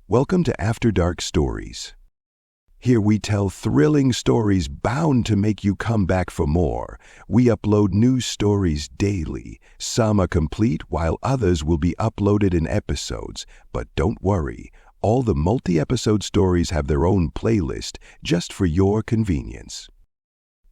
Welcome to After Dark Stories. Here we tell thrilling stories bound to make you come back for more. We upload new stories daily. Some are complete while others will be uploaded in episodes. But don't worry, all the multi-episode stories have their own playlist just for your convenience.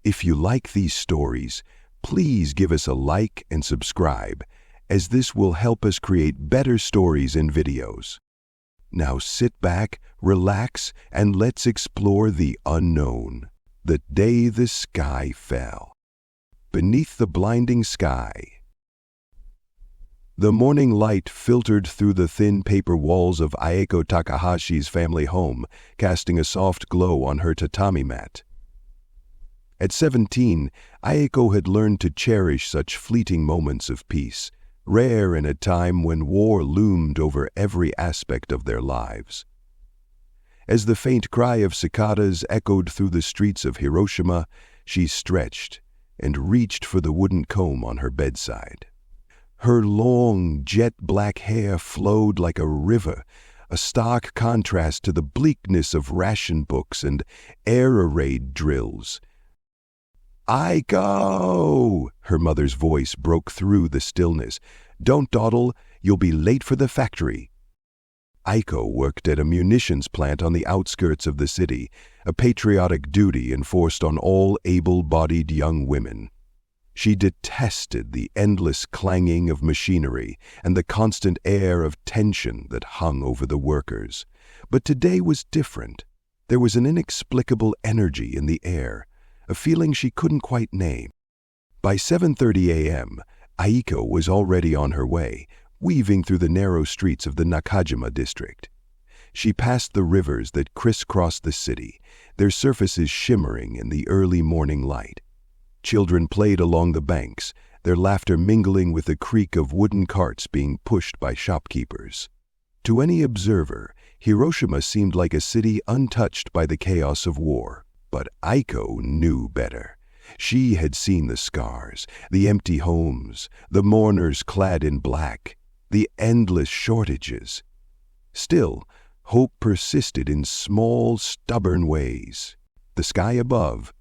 If you like these stories, please give us a like and subscribe, as this will help us create better stories and videos. Now sit back, relax, and let's explore the unknown. The day the sky fell. Beneath the blinding sky. The morning light filtered through the thin paper walls of Aiko Takahashi's family home, casting a soft glow on her tatami mat. At 17, Aiko had learned to cherish such fleeting moments of peace, rare in a time when war loomed over every aspect of their lives. As the faint cry of cicadas echoed through the streets of Hiroshima, she stretched and reached for the wooden comb on her bedside. Her long, jet-black hair flowed like a river, a stark contrast to the bleakness of ration books and air raid drills. "Aiko!" Her mother's voice broke through the stillness. "Don't dawdle, you'll be late for the factory." Aiko worked at a munitions plant on the outskirts of the city, a patriotic duty enforced on all able-bodied young women. She detested the endless clanging of machinery and the constant air of tension that hung over the workers. But today was different. There was an inexplicable energy in the air, a feeling she couldn't quite name. By 7:30 a.m., Aiko was already on her way, weaving through the narrow streets of the Nakajima district. She passed the rivers that crisscrossed the city, their surfaces shimmering in the early morning light. Children played along the banks, their laughter mingling with the creak of wooden carts being pushed by shopkeepers. To any observer, Hiroshima seemed like a city untouched by the chaos of war. But Aiko knew better. She had seen the scars, the empty homes, the mourners clad in black, the endless shortages. Still, hope persisted in small, stubborn ways. The sky above.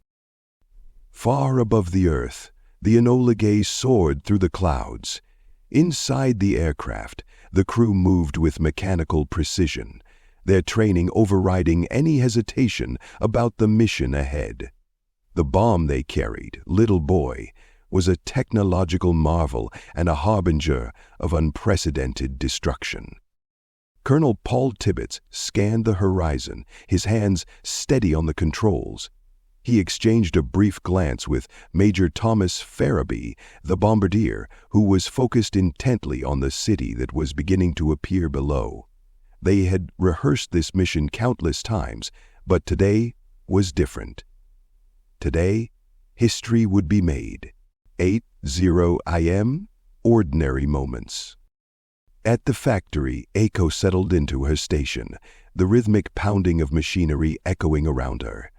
Far above the earth, the Enola Gay soared through the clouds. Inside the aircraft, the crew moved with mechanical precision, their training overriding any hesitation about the mission ahead. The bomb they carried, Little Boy, was a technological marvel and a harbinger of unprecedented destruction. Colonel Paul Tibbets scanned the horizon, his hands steady on the controls. He exchanged a brief glance with Major Thomas Farabee, the bombardier, who was focused intently on the city that was beginning to appear below. They had rehearsed this mission countless times, but today was different. Today, history would be made. 8:00 a.m., ordinary moments. At the factory, Aiko settled into her station, the rhythmic pounding of machinery echoing around her.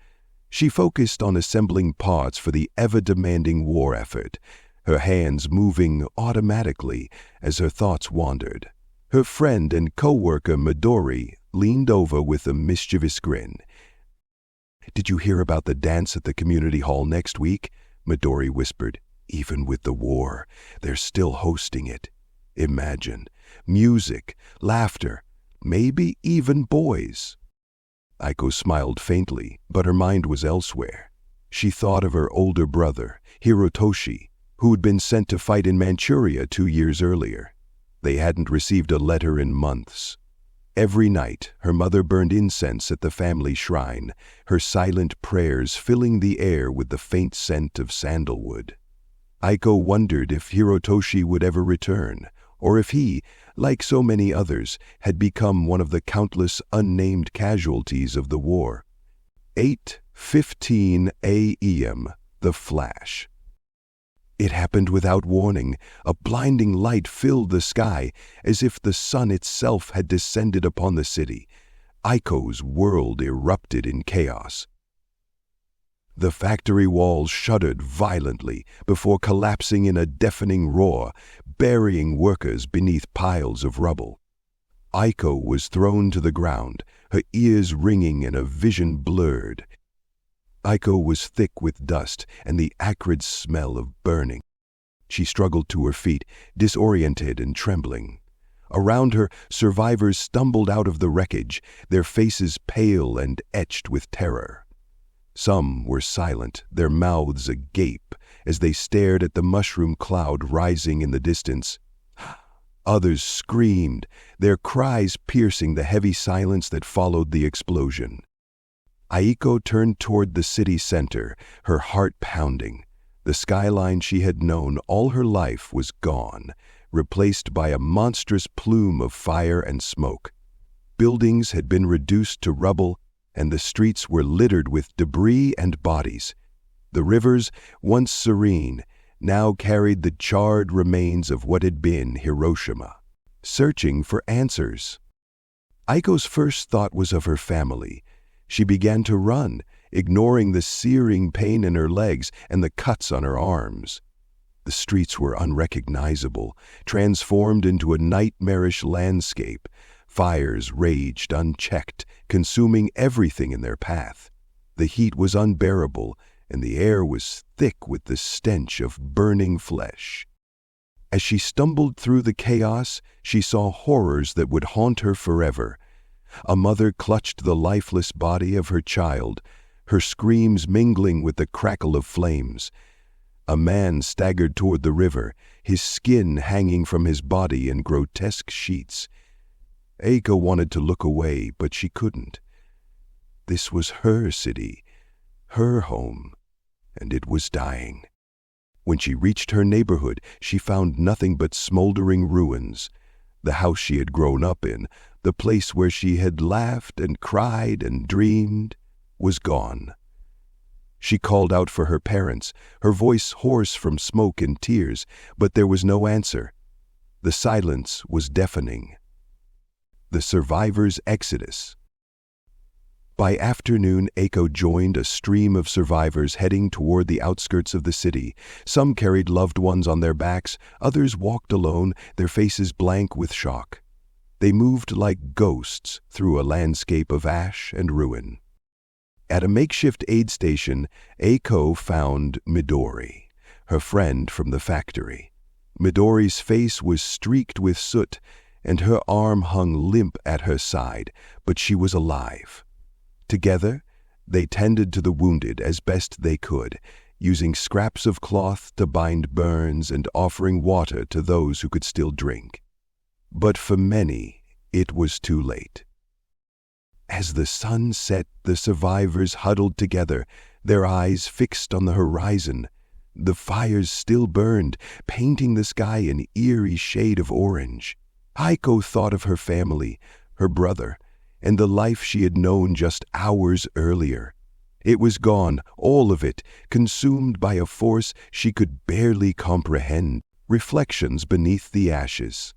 She focused on assembling parts for the ever-demanding war effort, her hands moving automatically as her thoughts wandered. Her friend and co-worker Midori leaned over with a mischievous grin. "Did you hear about the dance at the community hall next week?" Midori whispered. "Even with the war, they're still hosting it. Imagine, music, laughter, maybe even boys." Aiko smiled faintly, but her mind was elsewhere. She thought of her older brother, Hirotoshi, who had been sent to fight in Manchuria 2 years earlier. They hadn't received a letter in months. Every night, her mother burned incense at the family shrine, her silent prayers filling the air with the faint scent of sandalwood. Aiko wondered if Hirotoshi would ever return, or if he, like so many others, had become one of the countless unnamed casualties of the war. 8:15 a.m. The flash. It happened without warning. A blinding light filled the sky, as if the sun itself had descended upon the city. Aiko's world erupted in chaos. The factory walls shuddered violently before collapsing in a deafening roar, burying workers beneath piles of rubble. Aiko was thrown to the ground, her ears ringing and her vision blurred. Aiko was thick with dust and the acrid smell of burning. She struggled to her feet, disoriented and trembling. Around her, survivors stumbled out of the wreckage, their faces pale and etched with terror. Some were silent, their mouths agape, as they stared at the mushroom cloud rising in the distance. Others screamed, their cries piercing the heavy silence that followed the explosion. Aiko turned toward the city center, her heart pounding. The skyline she had known all her life was gone, replaced by a monstrous plume of fire and smoke. Buildings had been reduced to rubble, and the streets were littered with debris and bodies. The rivers, once serene, now carried the charred remains of what had been Hiroshima. Searching for answers. Aiko's first thought was of her family. She began to run, ignoring the searing pain in her legs and the cuts on her arms. The streets were unrecognizable, transformed into a nightmarish landscape. Fires raged unchecked, consuming everything in their path. The heat was unbearable, and the air was thick with the stench of burning flesh. As she stumbled through the chaos, she saw horrors that would haunt her forever. A mother clutched the lifeless body of her child, her screams mingling with the crackle of flames. A man staggered toward the river, his skin hanging from his body in grotesque sheets. Aiko wanted to look away, but she couldn't. This was her city, her home, and it was dying. When she reached her neighborhood, she found nothing but smoldering ruins. The house she had grown up in, the place where she had laughed and cried and dreamed, was gone. She called out for her parents, her voice hoarse from smoke and tears, but there was no answer. The silence was deafening. The survivors' exodus. By afternoon, Aiko joined a stream of survivors heading toward the outskirts of the city. Some carried loved ones on their backs, others walked alone, their faces blank with shock. They moved like ghosts through a landscape of ash and ruin. At a makeshift aid station, Aiko found Midori, her friend from the factory. Midori's face was streaked with soot, and her arm hung limp at her side, but she was alive. Together, they tended to the wounded as best they could, using scraps of cloth to bind burns and offering water to those who could still drink. But for many, it was too late. As the sun set, the survivors huddled together, their eyes fixed on the horizon. The fires still burned, painting the sky an eerie shade of orange. Aiko thought of her family, her brother, and the life she had known just hours earlier. It was gone, all of it, consumed by a force she could barely comprehend, reflections beneath the ashes.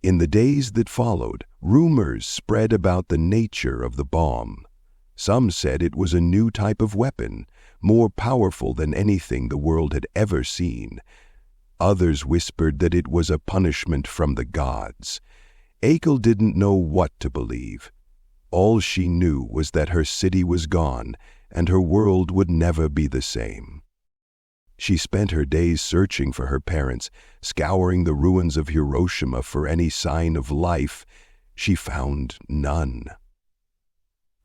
In the days that followed, rumors spread about the nature of the bomb. Some said it was a new type of weapon, more powerful than anything the world had ever seen. Others whispered that it was a punishment from the gods. Aiko didn't know what to believe. All she knew was that her city was gone, and her world would never be the same. She spent her days searching for her parents, scouring the ruins of Hiroshima for any sign of life. She found none.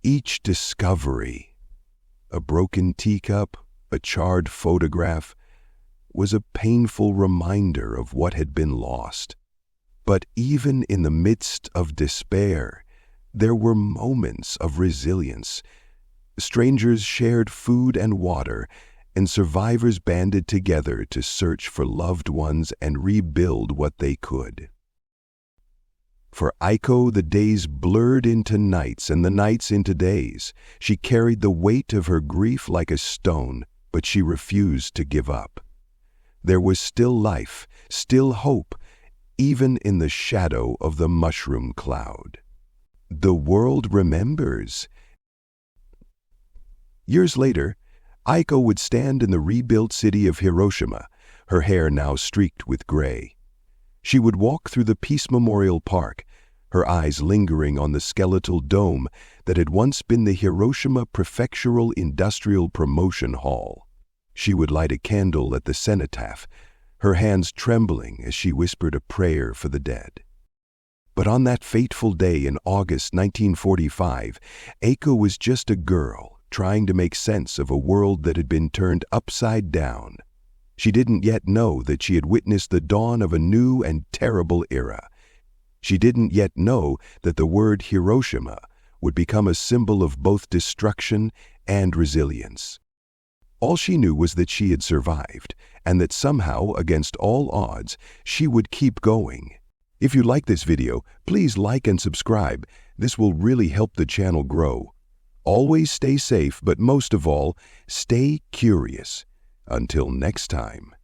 Each discovery, a broken teacup, a charred photograph, was a painful reminder of what had been lost. But even in the midst of despair, there were moments of resilience. Strangers shared food and water, and survivors banded together to search for loved ones and rebuild what they could. For Aiko, the days blurred into nights and the nights into days. She carried the weight of her grief like a stone, but she refused to give up. There was still life, still hope, even in the shadow of the mushroom cloud. The world remembers. Years later, Aiko would stand in the rebuilt city of Hiroshima, her hair now streaked with gray. She would walk through the Peace Memorial Park, her eyes lingering on the skeletal dome that had once been the Hiroshima Prefectural Industrial Promotion Hall. She would light a candle at the cenotaph, her hands trembling as she whispered a prayer for the dead. But on that fateful day in August 1945, Aiko was just a girl trying to make sense of a world that had been turned upside down. She didn't yet know that she had witnessed the dawn of a new and terrible era. She didn't yet know that the word Hiroshima would become a symbol of both destruction and resilience. All she knew was that she had survived, and that somehow, against all odds, she would keep going. If you like this video, please like and subscribe. This will really help the channel grow. Always stay safe, but most of all, stay curious. Until next time.